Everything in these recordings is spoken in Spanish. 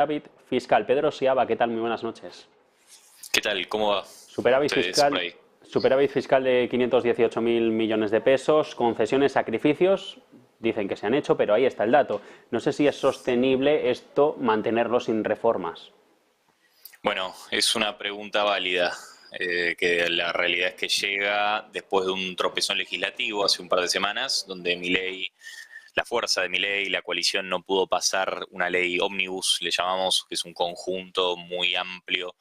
Superávit fiscal. Pedro Siaba, ¿qué tal? Muy buenas noches. ¿Qué tal? ¿Cómo va Superávit ustedes por fiscal, ahí? superávit fiscal de 518.000 millones de pesos, concesiones, sacrificios, dicen que se han hecho, pero ahí está el dato. No sé si es sostenible esto mantenerlo sin reformas. Bueno, es una pregunta válida, que la realidad es que llega después de un tropezón legislativo hace un par de semanas, donde Milei, la fuerza de Milei, la coalición no pudo pasar una ley ómnibus, le llamamos, que es un conjunto muy amplio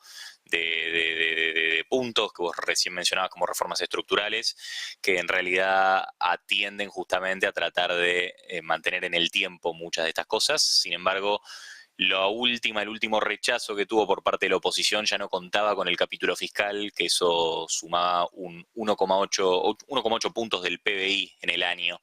de puntos que vos recién mencionabas como reformas estructurales, que en realidad atienden justamente a tratar de mantener en el tiempo muchas de estas cosas. Sin embargo, el último rechazo que tuvo por parte de la oposición ya no contaba con el capítulo fiscal, que eso sumaba un 1,8 puntos del PBI en el año.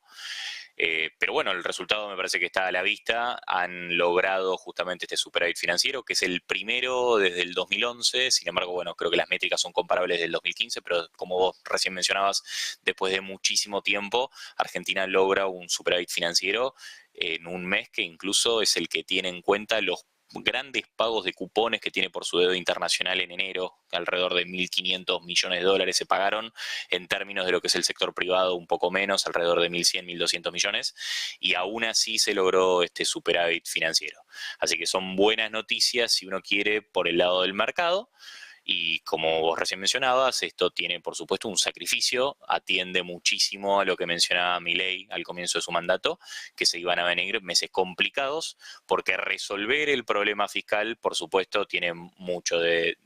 Pero bueno, el resultado me parece que está a la vista. Han logrado justamente este superávit financiero, que es el primero desde el 2011. Sin embargo, bueno, creo que las métricas son comparables del 2015, pero como vos recién mencionabas, después de muchísimo tiempo, Argentina logra un superávit financiero en un mes que incluso es el que tiene en cuenta los grandes pagos de cupones que tiene por su deuda internacional en enero, alrededor de 1.500 millones de dólares se pagaron, en términos de lo que es el sector privado un poco menos, alrededor de 1.100, 1.200 millones, y aún así se logró este superávit financiero. Así que son buenas noticias si uno quiere por el lado del mercado. Y como vos recién mencionabas, esto tiene por supuesto un sacrificio, atiende muchísimo a lo que mencionaba Milei al comienzo de su mandato, que se iban a venir meses complicados, porque resolver el problema fiscal, por supuesto, tiene mucho de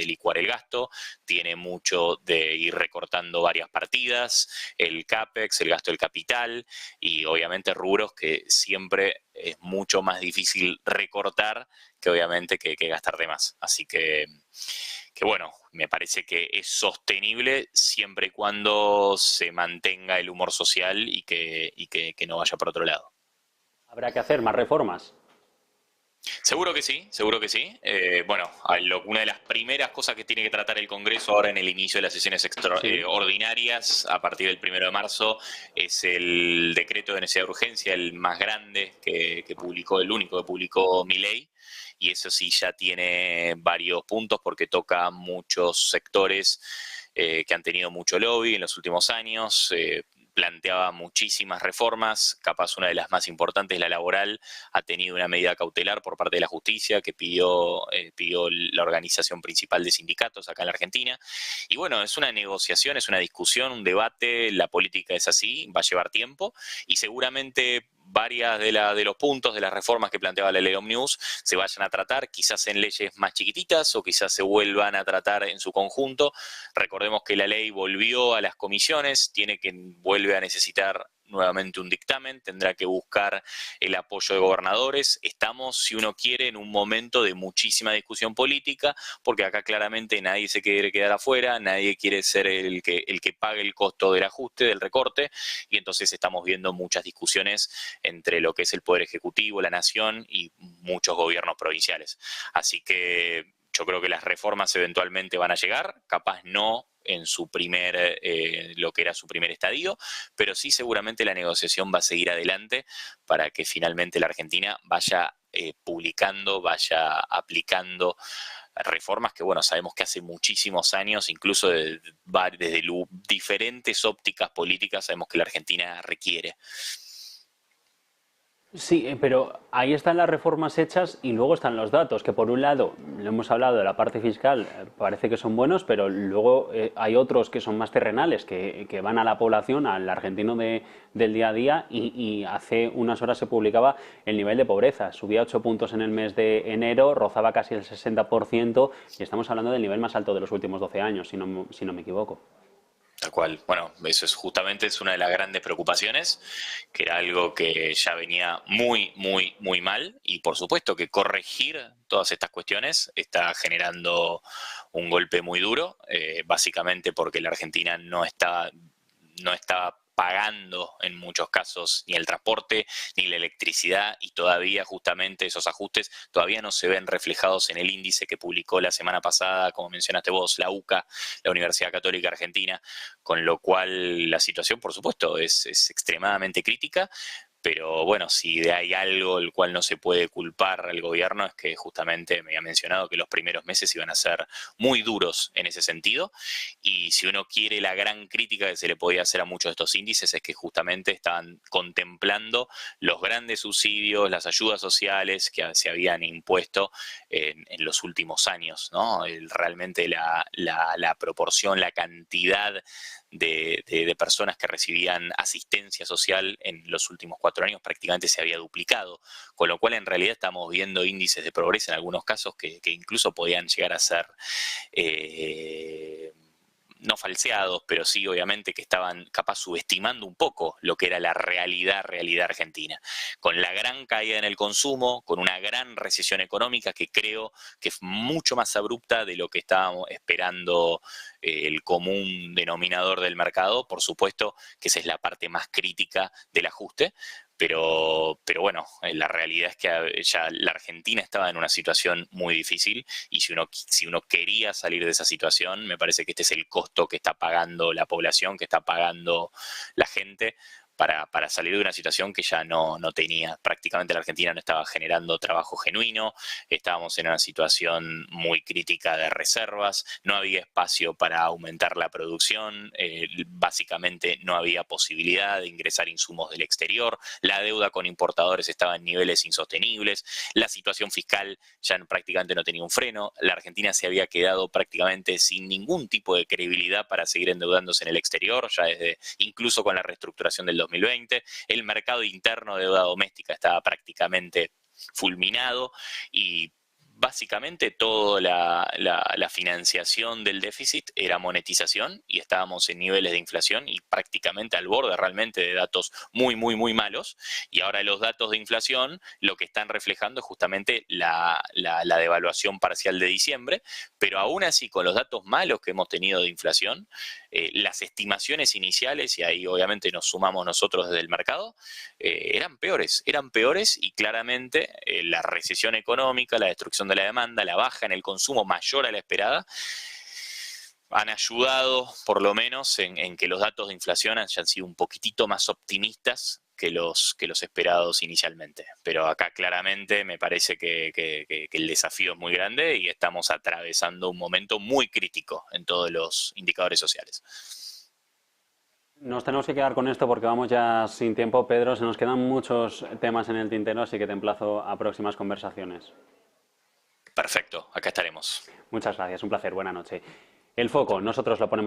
licuar el gasto, tiene mucho de ir recortando varias partidas, el CAPEX, el gasto del capital, y obviamente rubros que siempre es mucho más difícil recortar que obviamente que gastar de más. Así que bueno, me parece que es sostenible siempre y cuando se mantenga el humor social y que no vaya por otro lado. ¿Habrá que hacer más reformas? Seguro que sí, seguro que sí. Bueno, una de las primeras cosas que tiene que tratar el Congreso ahora en el inicio de las sesiones Sí. extraordinarias, a partir del 1 de marzo, es el decreto de necesidad de urgencia, el más grande que publicó, el único que publicó Milei, y eso sí ya tiene varios puntos porque toca muchos sectores que han tenido mucho lobby en los últimos años. Planteaba muchísimas reformas, capaz una de las más importantes, la laboral, ha tenido una medida cautelar por parte de la justicia que pidió la organización principal de sindicatos acá en la Argentina. Y bueno, es una negociación, es una discusión, un debate, la política es así, va a llevar tiempo y seguramente varias de los puntos de las reformas que planteaba la ley Omnibus se vayan a tratar, quizás en leyes más chiquititas o quizás se vuelvan a tratar en su conjunto. Recordemos que la ley volvió a las comisiones, vuelve a necesitar nuevamente un dictamen, tendrá que buscar el apoyo de gobernadores. Estamos, si uno quiere, en un momento de muchísima discusión política, porque acá claramente nadie se quiere quedar afuera, nadie quiere ser el que pague el costo del ajuste, del recorte, y entonces estamos viendo muchas discusiones entre lo que es el Poder Ejecutivo, la Nación y muchos gobiernos provinciales. Así que yo creo que las reformas eventualmente van a llegar, capaz no en lo que era su primer estadio, pero sí seguramente la negociación va a seguir adelante para que finalmente la Argentina vaya publicando, vaya aplicando reformas que, bueno, sabemos que hace muchísimos años, incluso desde diferentes ópticas políticas, sabemos que la Argentina requiere. Sí, pero ahí están las reformas hechas y luego están los datos, que por un lado, lo hemos hablado de la parte fiscal, parece que son buenos, pero luego hay otros que son más terrenales, que van a la población, al argentino del día a día, y hace unas horas se publicaba el nivel de pobreza. Subía 8 puntos en el mes de enero, rozaba casi el 60% y estamos hablando del nivel más alto de los últimos 12 años, si no me equivoco. Tal cual. Bueno, eso es una de las grandes preocupaciones, que era algo que ya venía muy, muy, muy mal, y por supuesto que corregir todas estas cuestiones está generando un golpe muy duro, básicamente porque la Argentina no está pagando en muchos casos ni el transporte ni la electricidad, y todavía justamente esos ajustes todavía no se ven reflejados en el índice que publicó la semana pasada, como mencionaste vos, la UCA, la Universidad Católica Argentina, con lo cual la situación por supuesto es extremadamente crítica. Pero bueno, si hay algo el cual no se puede culpar al gobierno es que justamente me había mencionado que los primeros meses iban a ser muy duros en ese sentido. Y si uno quiere, la gran crítica que se le podía hacer a muchos de estos índices es que justamente estaban contemplando los grandes subsidios, las ayudas sociales que se habían impuesto en los últimos años, ¿no? Realmente la proporción, la cantidad de personas que recibían asistencia social en los últimos 4 años prácticamente se había duplicado, con lo cual en realidad estamos viendo índices de pobreza en algunos casos que incluso podían llegar a ser no falseados, pero sí obviamente que estaban capaz subestimando un poco lo que era la realidad argentina, con la gran caída en el consumo, con una gran recesión económica que creo que es mucho más abrupta de lo que estábamos esperando el común denominador del mercado. Por supuesto que esa es la parte más crítica del ajuste, pero bueno, la realidad es que ya la Argentina estaba en una situación muy difícil y si uno quería salir de esa situación, me parece que este es el costo que está pagando la población, que está pagando la gente para salir de una situación que ya no tenía. Prácticamente la Argentina no estaba generando trabajo genuino, estábamos en una situación muy crítica de reservas, no había espacio para aumentar la producción, básicamente no había posibilidad de ingresar insumos del exterior, la deuda con importadores estaba en niveles insostenibles, la situación fiscal ya prácticamente no tenía un freno, la Argentina se había quedado prácticamente sin ningún tipo de credibilidad para seguir endeudándose en el exterior, ya desde incluso con la reestructuración del 2020, el mercado interno de deuda doméstica estaba prácticamente fulminado y básicamente toda la financiación del déficit era monetización y estábamos en niveles de inflación y prácticamente al borde realmente de datos muy, muy, muy malos. Y ahora los datos de inflación lo que están reflejando es justamente la devaluación parcial de diciembre, pero aún así con los datos malos que hemos tenido de inflación, las estimaciones iniciales, y ahí obviamente nos sumamos nosotros desde el mercado, eran peores y claramente la recesión económica, la destrucción de la demanda, la baja en el consumo mayor a la esperada, han ayudado por lo menos en que los datos de inflación hayan sido un poquitito más optimistas que los esperados inicialmente. Pero acá claramente me parece que el desafío es muy grande y estamos atravesando un momento muy crítico en todos los indicadores sociales. Nos tenemos que quedar con esto porque vamos ya sin tiempo, Pedro. Se nos quedan muchos temas en el tintero, así que te emplazo a próximas conversaciones. Perfecto, acá estaremos. Muchas gracias, un placer, buena noche. El foco, nosotros lo ponemos